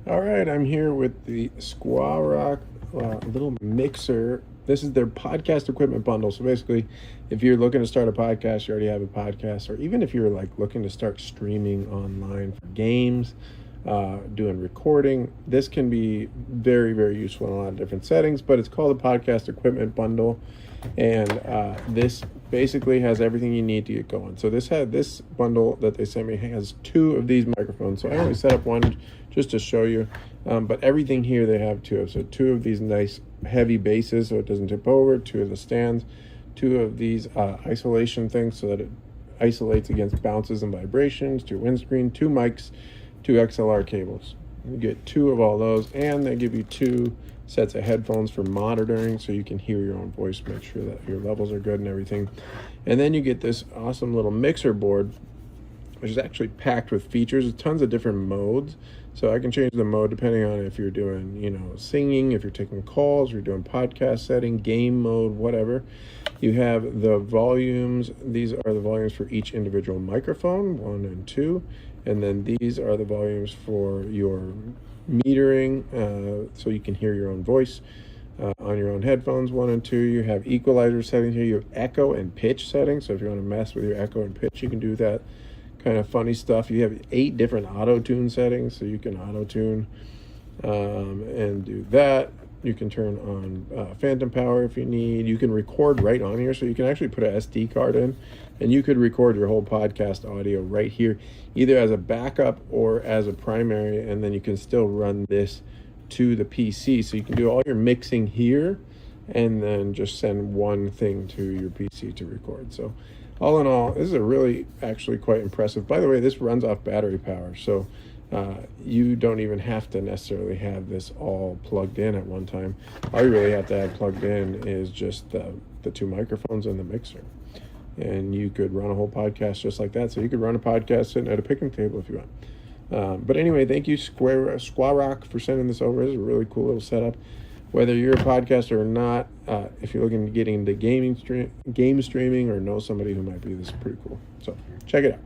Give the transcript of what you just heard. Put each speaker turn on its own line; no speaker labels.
All right, I'm here with the Squawrock little mixer. This is their podcast equipment bundle. So basically, if you're looking to start a podcast, you already have a podcast, or even if you're like looking to start streaming online for games, doing recording, this can be very, very useful in a lot of different settings. But it's called a podcast equipment bundle, and this basically has everything you need to get going. So this bundle that they sent me has 2 of these microphones. So I only set up one just to show you, but everything here they have 2 of. So 2 of these nice heavy bases so it doesn't tip over, 2 of the stands, 2 of these isolation things so that it isolates against bounces and vibrations, 2 windscreen, 2 mics, 2 XLR cables. You get 2 of all those, and they give you 2 sets of headphones for monitoring so you can hear your own voice, make sure that your levels are good and everything. And then you get this awesome little mixer board, which is actually packed with features, tons of different modes. So I can change the mode depending on if you're doing, singing, if you're taking calls, if you're doing podcast setting, game mode, whatever. You have the volumes. These are the volumes for each individual microphone, 1 and 2. And then these are the volumes for your metering, so you can hear your own voice on your own headphones, 1 and 2. You have equalizer settings here. You have echo and pitch settings. So if you want to mess with your echo and pitch, you can do that. Kind of funny stuff. You have 8 different auto-tune settings, so you can auto-tune and do that. You can turn on phantom power if you need. You can record right on here, so you can actually put an SD card in, and you could record your whole podcast audio right here, either as a backup or as a primary, and then you can still run this to the PC. So you can do all your mixing here, and then just send one thing to your PC to record. So all in all, this is actually quite impressive. By the way, this runs off battery power, so you don't even have to necessarily have this all plugged in at one time. All you really have to have plugged in is just the 2 microphones and the mixer. And you could run a whole podcast just like that. So you could run a podcast sitting at a picnic table if you want. But anyway, thank you, Squawrock, for sending this over. This is a really cool little setup. Whether you're a podcaster or not, if you're looking to get into game streaming or know somebody who might be, this is pretty cool. So check it out.